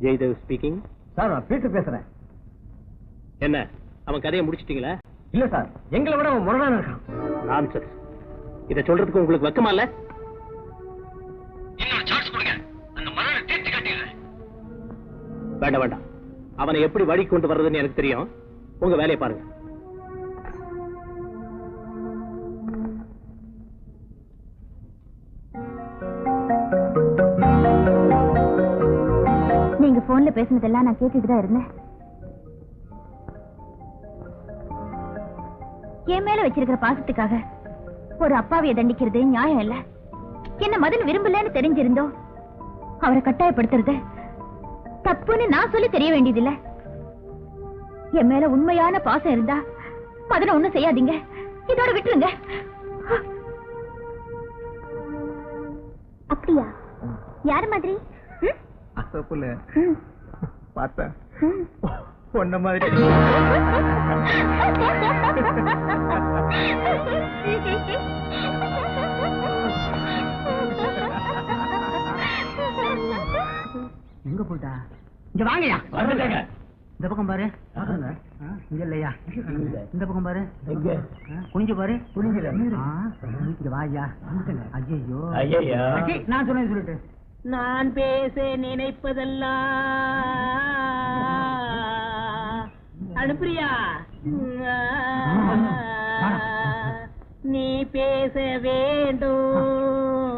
Jayadev speaking. Sir நான் பேசுறேன். என்ன அவன் கதையை முடிச்சிட்டீங்களா? இல்ல சார், எங்களை விட அவன் முரணான இருக்கான். நான்சென்ஸ். இதை சொல்றதுக்கு உங்களுக்கு வெக்கமா இல்ல? இன்னொரு சான்ஸ் கொடுங்க, அந்த மரணை தீர்த்து காட்டிடுறேன். வேண்டாம் வேண்டாம், அவனை எப்படி வழி கொண்டு வர்றதுன்னு எனக்கு தெரியும். உங்க வேலையை பாருங்க. நீங்க போன்ல பேசினதெல்லாம் நான் கேட்டுட்டு தான் இருந்தேன். என் மேல வச்சிருக்கிற பாசத்துக்காக ஒரு அப்பாவிய தண்டிக்கிறது நியாயம் இல்ல. என்ன மதன் விரும்பலன்னு தெரிஞ்சிருந்தோ அவரை கட்டாயப்படுத்துறது தப்புன்னு நான் சொல்லி தெரிய வேண்டியதில்லை. என் மேல உண்மையான பாசம் இருந்தா மதனை ஒண்ணும் செய்யாதீங்க, இதோட விட்டுருங்க. அப்படியா? யாரு மாதிரி? அசப்புல பார்த்தா பொண்ண மாதிரி. எங்க போட்டா? இங்க வாங்கயா. இந்த பக்கம் பாரு. இங்க இல்லையா? இந்த பக்கம் பாரு. குனிஞ்சு பாரு. இங்க வாயா. ஐயோ நான் சொன்னேன் சொல்லிட்டு. நான் பேச நினைப்பதெல்லாம் அனுப்பிரியா, நீ பேச வேண்டும்,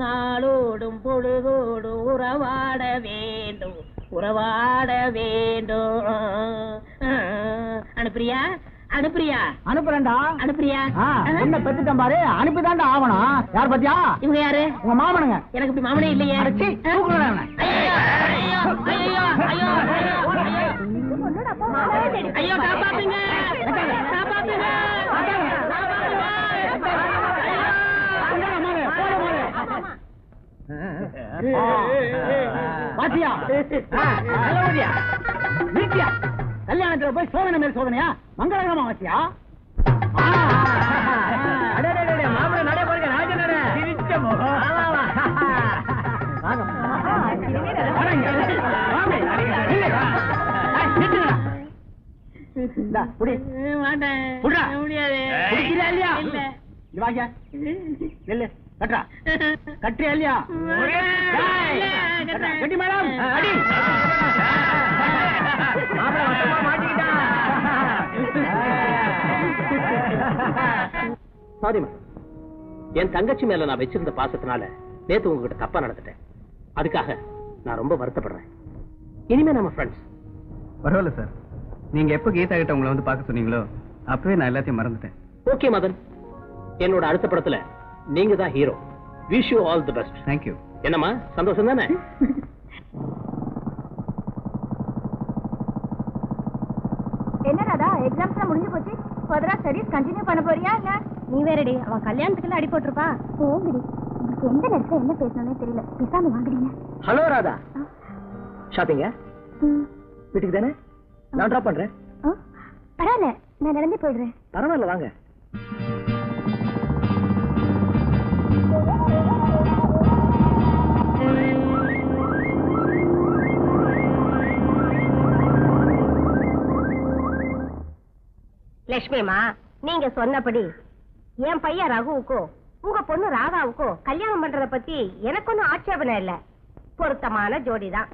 நாளோடும் பொழுதோடும் உறவாட வேண்டும், உறவாட வேண்டும். அனுப்பிரியா அனுப்பிரியா? அனுப்புறேன்டா. அனுப்பிரியா? என்ன பெத்துட்டேன் பாரு, அனுப்பிதான்டா ஆகணும். யார் பத்தியா? இவங்க யாரு? உங்க மாமனுங்க. எனக்கு இப்படி மாமனே இல்லையே. ஐயோ காப்பாத்துங்க, காப்பாத்துங்க. பாத்தியா வீட்டியா கல்யாணத்துல போய் சோதனை மேல் சோதனையா? மங்களகரமா வாசியா? மாப்பிள்ள நடை பாருங்க, ராஜ நடை. கட்டுறியா இல்லையா? கட்டி மேடம் அடி. சாரிமா, என் தங்கச்சி மேல நான் வச்சிருந்த பாசத்தினால நேத்து உங்ககிட்ட தப்பா நடந்துட்டேன். அதுக்காக நான் ரொம்ப வருத்தப்படுறேன். இனிமே நம்ம ஃப்ரெண்ட்ஸ். பரவாயில்ல சார், நீங்க எப்ப கீதா கிட்ட உங்களை வந்து பார்க்க சொன்னீங்களோ அப்பவே நான் எல்லாத்தையும் மறந்துட்டேன். ஓகே மதன், என்னோட அடுத்த படத்துல நீங்க தான் hero. Wish you all the best. Thank you. என்னம்மா சந்தோஷம் தானே? என்ன ராதா, எக்ஸாம்ஸ்லாம் முடிஞ்சு போச்சு, ஃபர்தரா ஸ்டடீஸ் கண்டினியூ பண்ண போறியா இல்ல? நீ வேறடி, அவ கல்யாணத்துக்குள்ள அடி போட்டுருப்பா. போங்கடி, உங்களுக்கு எந்த நேரத்துல என்ன பேசணும்னே தெரியல, பேசாம வாங்குறீங்க. ஹலோ ராதா, ஷாப்பிங்க வீட்டுக்கு தானே? நான் டிராப் பண்றேன். பரவாயில்ல, நான் நடந்தே போயிடுறேன். பரவாயில்ல வாங்க. லட்சுமிமா, நீங்க சொன்னபடி என் பையன் ரகுவுக்கோ உங்க பொண்ணு ராதாவுக்கோ கல்யாணம் பண்றத பத்தி எனக்கு ஒன்னும் ஆட்சேபனை இல்ல. பொருத்தமான ஜோடிதான்,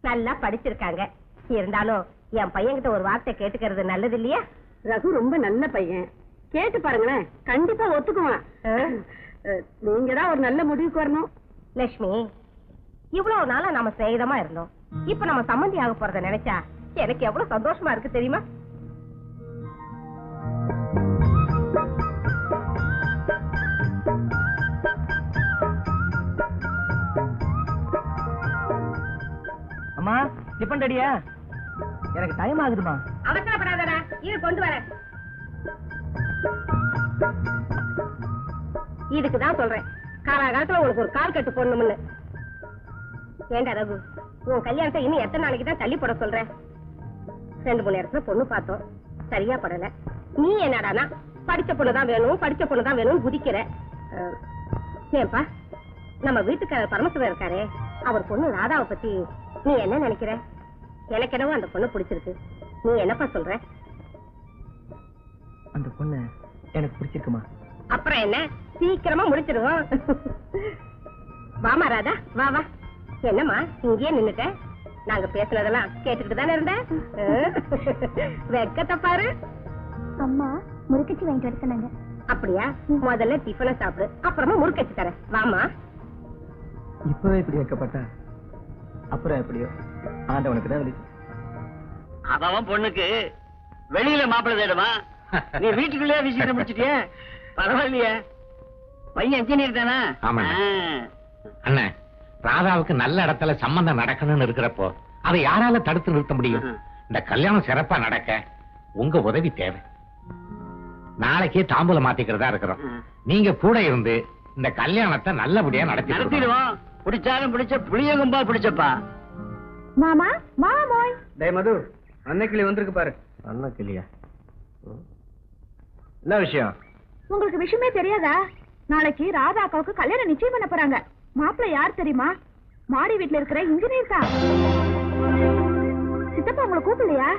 நல்லா படிச்சிருக்காங்க. இருந்தாலும் என் பையன்கிட்ட ஒரு வார்த்தை கேட்டுக்கிறது நல்லது இல்லையா? ரகு ரொம்ப நல்ல பையன், கேட்டு பாருங்களேன், கண்டிப்பா ஒத்துக்குவான். நீங்க தான் ஒரு நல்ல முடிவுக்கு வரணும். லட்சுமி, இவ்வளவு நாளா நாம சேதமா இருந்தோம். இப்ப நம்ம சம்மந்தி ஆக போறத நினைச்சா எனக்கு எவ்வளவு சந்தோஷமா இருக்கு தெரியுமா? அம்மா, டிபன் ரெடியா? எனக்கு டைம் ஆகுதுமா. அவசரப்படாதடா, இது கொண்டு வரேன். இதுக்குதான் சொல்றேன், காலாகாலத்துல உங்களுக்கு ஒரு கால் கட்டு போடணும்னு. ஏண்டா ரகு, உன் கல்யாணத்தை இன்னும் எத்தனை நாளைக்கு தான் தள்ளி போட சொல்ற? 2-3 இடத்துல பொண்ணு பார்த்தோம், சரியா படல. நீ என்னடானா படிச்ச பொண்ணுதான் வேணும், படிச்ச பொண்ணுதான் வேணும்னு குதிக்கிற. ஏன்பா, நம்ம வீட்டுக்காரர் பரமசிவம் இருக்காரே, அவர் பொண்ணு ராதாவை பத்தி நீ என்ன நினைக்கிற? எனக்கு என்னவோ அந்த பொண்ணு பிடிச்சிருக்கு. நீ என்னப்பா சொல்ற? அந்த பொண்ணு எனக்கு பிடிச்சிருக்குமா? அப்புறம் என்ன, சீக்கிரமா முடிச்சிருவோம். வாமா ராதா, வா வா. என்னம்மா இங்கேயே நின்னுட்ட? நாங்க பேசுனதெல்லாம் கேட்டுக்கிட்டு தானே இருந்த? வெக்கத்தை பாரு. அம்மா முறுக்கச்சி வாங்கிட்டு வர சொன்னாங்க. அப்படியா? முதல்ல டிஃபனை சாப்பிடு, அப்புறமா முறுக்கச்சு தரேன். வாமா. இப்பவே இப்படி வைக்கப்பட்டா அப்புறம் எப்படியோ ஆண்டவனுக்கு தான் விதி. அவன் பொண்ணுக்கு வெளியில மாப்பிள்ளை தேடுமா, நீ வீட்டுக்குள்ளே விஷயத்தை முடிச்சிட்டிய? பரவாயில்லையே, பையன் இன்ஜினியர் தானே? அண்ணா, ராதாவுக்கு நல்ல இடத்துல சம்பந்தம் நடக்கணும்னு இருக்கிறப்போ அதை யாரால தடுத்து நிறுத்த முடியும்? இந்த கல்யாணம் சிறப்பா நடக்க உங்க உதவி தேவை. நாளைக்கே தாம்பூலம் மாத்திக்கிறதா இருக்கிறோம். நீங்க கூட இருந்து இந்த கல்யாணத்தை நல்லபடியா நடத்திடுவோம். பிடிச்சாலும் பிடிச்ச புளியகும்பா பிடிச்சப்பா. மாமா, மாமோய். டேய் மது, அன்னைக்கிளி வந்திருக்கு பாரு. அண்ணக்கிளியா? என்ன விஷயம்? உங்களுக்கு விஷயமே தெரியாதா? நாளைக்கு ராதா அக்காவுக்கு கல்யாணம் நிச்சயம் பண்ண போறாங்க. மாப்பிள்ளை யார் தெரியுமா? மாடி வீட்டுல இருக்கிற இன்ஜினியர் தான். சித்தப்பா உங்களை கூப்பிடலையா?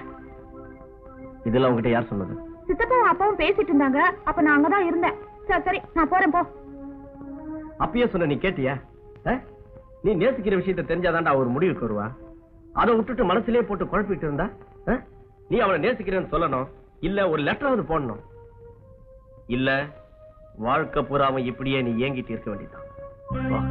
இதெல்லாம் உங்ககிட்ட யார் சொன்னது? சித்தப்பாவும் அப்பாவும் பேசிட்டு இருந்தாங்க, அப்ப நான் அங்கதான் இருந்தேன். சரி சரி, நான் போறேன், போ. அப்பயே சொன்ன, நீ கேட்டியா? நீ நேசிக்கிற விஷயத்தை தெரிஞ்சாதான்டா ஒரு முடிவுக்கு வருவா. அதை விட்டுட்டு மனசுலயே போட்டு குழப்பிட்டு இருந்தா நீ அவளை நேசிக்கிறேன்னு சொல்லணும், இல்ல ஒரு லெட்டராவது போடணும். இல்ல வாழ்க்கை பூராம இப்படியே நீ ஏங்கிட்டு இருக்க வேண்டியதான். வா.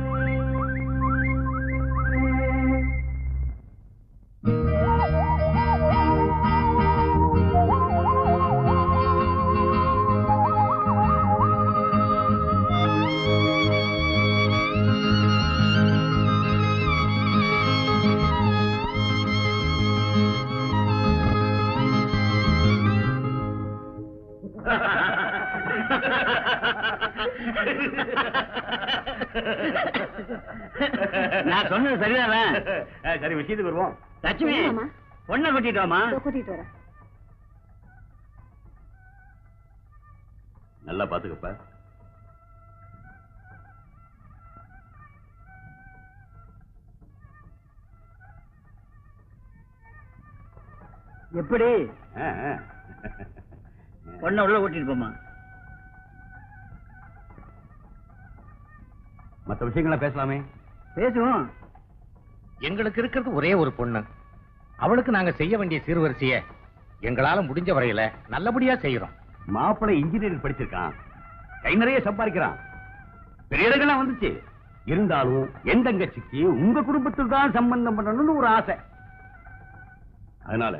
நான் சொன்னது சரிதானே? சரி, விஷயத்துக்கு வருவோம். லட்சுமி, பொண்ணை கூட்டிட்டோமா? கூட்டிட்டு வர. நல்லா பாத்துக்கப்ப. எப்படி பொண்ணை உள்ள கூட்டிட்டு போமா? மற்ற விஷயங்கள பேசலாமே. பேசுவோம். எங்களுக்கு இருக்கிறது ஒரே ஒரு பொண்ணு. அவளுக்கு நாங்க செய்ய வேண்டிய சீர்வரிசைய எங்களால முடிஞ்ச வரையில நல்லபடியா செய்யறோம். மாப்பிள்ளை இன்ஜினியரிங் படிச்சிருக்கான், கை நிறைய சம்பாதிக்கிறான், பெரிய இடங்கள்லாம் வந்துச்சு. இருந்தாலும் என் தங்கச்சிக்கு உங்க குடும்பத்தில் தான் சம்பந்தம் பண்ணணும்னு ஒரு ஆசை. அதனால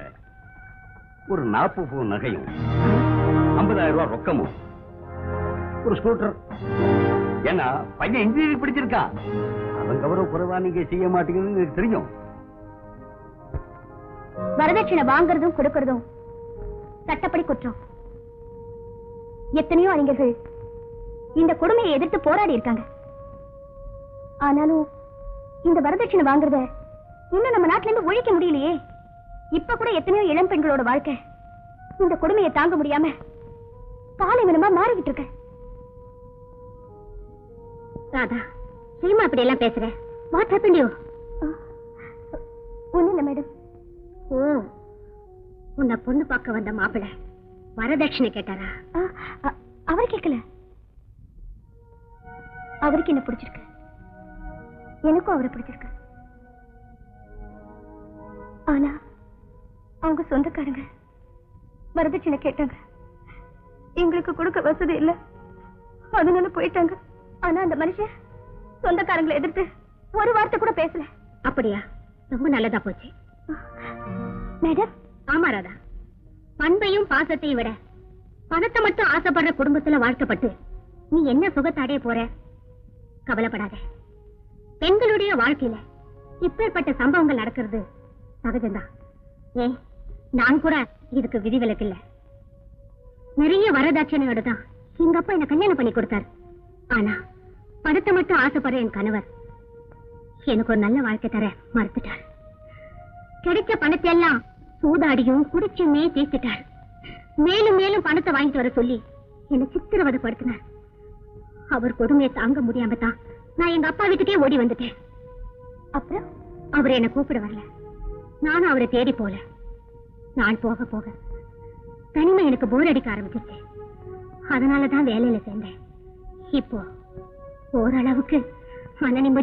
ஒரு 40 பவுன் நகையும் 50,000 ரூபாய் ரொக்கமும் ஒரு ஸ்கூட்டர். ஏன்னா பையன் இன்ஜினியரிங் படிச்சிருக்கான், அவன் கௌரவ குறைவா நீங்க செய்ய மாட்டீங்கன்னு எனக்கு தெரியும். வரதட்சணை வாங்குறதும் கொடுக்கறதும் சட்டப்படி குற்றம். எத்தனையோ அறிஞர்கள் இந்த கொடுமையை எதிர்த்து போராடி இருக்காங்க. ஆனாலும் இந்த வரதட்சணை வாங்குறத இன்னும் நம்ம நாட்டில இருந்து ஒழிக்க முடியலையே. இப்ப கூட எத்தனையோ இளம் பெண்களோட வாழ்க்கை இந்த கொடுமையை தாங்க முடியாம பாலைவனமா மாறிக்கிட்டு இருக்க. ராதா, சரிமா அப்படி எல்லாம் பேசுற? What happened you? ஒண்ணும் இல்ல மேடம். ஓ, உன்னை பொண்ணு பார்க்க வந்த மாப்பிள்ளை வரதட்சணை கேட்டாரா? அவர் கேட்கல. அவருக்கு என்ன பிடிச்சிருக்கு, எனக்கும் அவரை பிடிச்சிருக்கு. ஆனா அவங்க சொந்தக்காரங்க வரதட்சணை கேட்டாங்க. எங்களுக்கு கொடுக்க வசதி இல்ல, அதனால போயிட்டாங்க. ஆனா அந்த மனுஷன் சொந்தக்காரங்களை எதிர்த்து ஒரு வார்த்தை கூட பேசல. அப்படியா? ரொம்ப நல்லதா போச்சு. மேடம். ஆமா ராதா, பண்பையும் பாசத்தையும் விட பணத்தை மட்டும் ஆசைப்படுற குடும்பத்துல வாழ்க்கப்பட்டு நீ என்ன சுகத்தை அடைய போற? கவலைப்படாத. பெண்களுடைய வாழ்க்கையில இப்பேற்பட்ட சம்பவங்கள் நடக்கிறது சகஜம்தான். ஏன், நான் கூட இதுக்கு விதிவிலக்கு இல்ல. நிறைய வரதட்சணையோட தான் எங்க அப்பா என்ன கல்யாணம் பண்ணி கொடுத்தாரு. ஆனா பணத்தை மட்டும் ஆசைப்படுற என் கணவர் எனக்கு ஒரு நல்ல வாழ்க்கை தர மறுத்துட்டார். கிடைச்ச பணத்தை எல்லாம் சூதாடியும் குடிச்சுமே தீர்த்துட்டார். மேலும் மேலும் பணத்தை வாங்கிட்டு வர சொல்லி என்னை சித்திரவதைப்படுத்தினார். அவர் கொடுமையை தாங்க முடியாம தான் நான் எங்க அப்பா வீட்டுக்கே ஓடி வந்துட்டேன். அப்புறம் அவர் என்ன கூப்பிட வரல, நானும் அவரை தேடி போல. நாள் போக போக தனிமை எனக்கு போர் அடிக்க ஆரம்பிச்சிருச்சு. அதனாலதான் வேலையில சேர்ந்தேன். இப்போ ஓரளவுக்கு மன நிம்மதி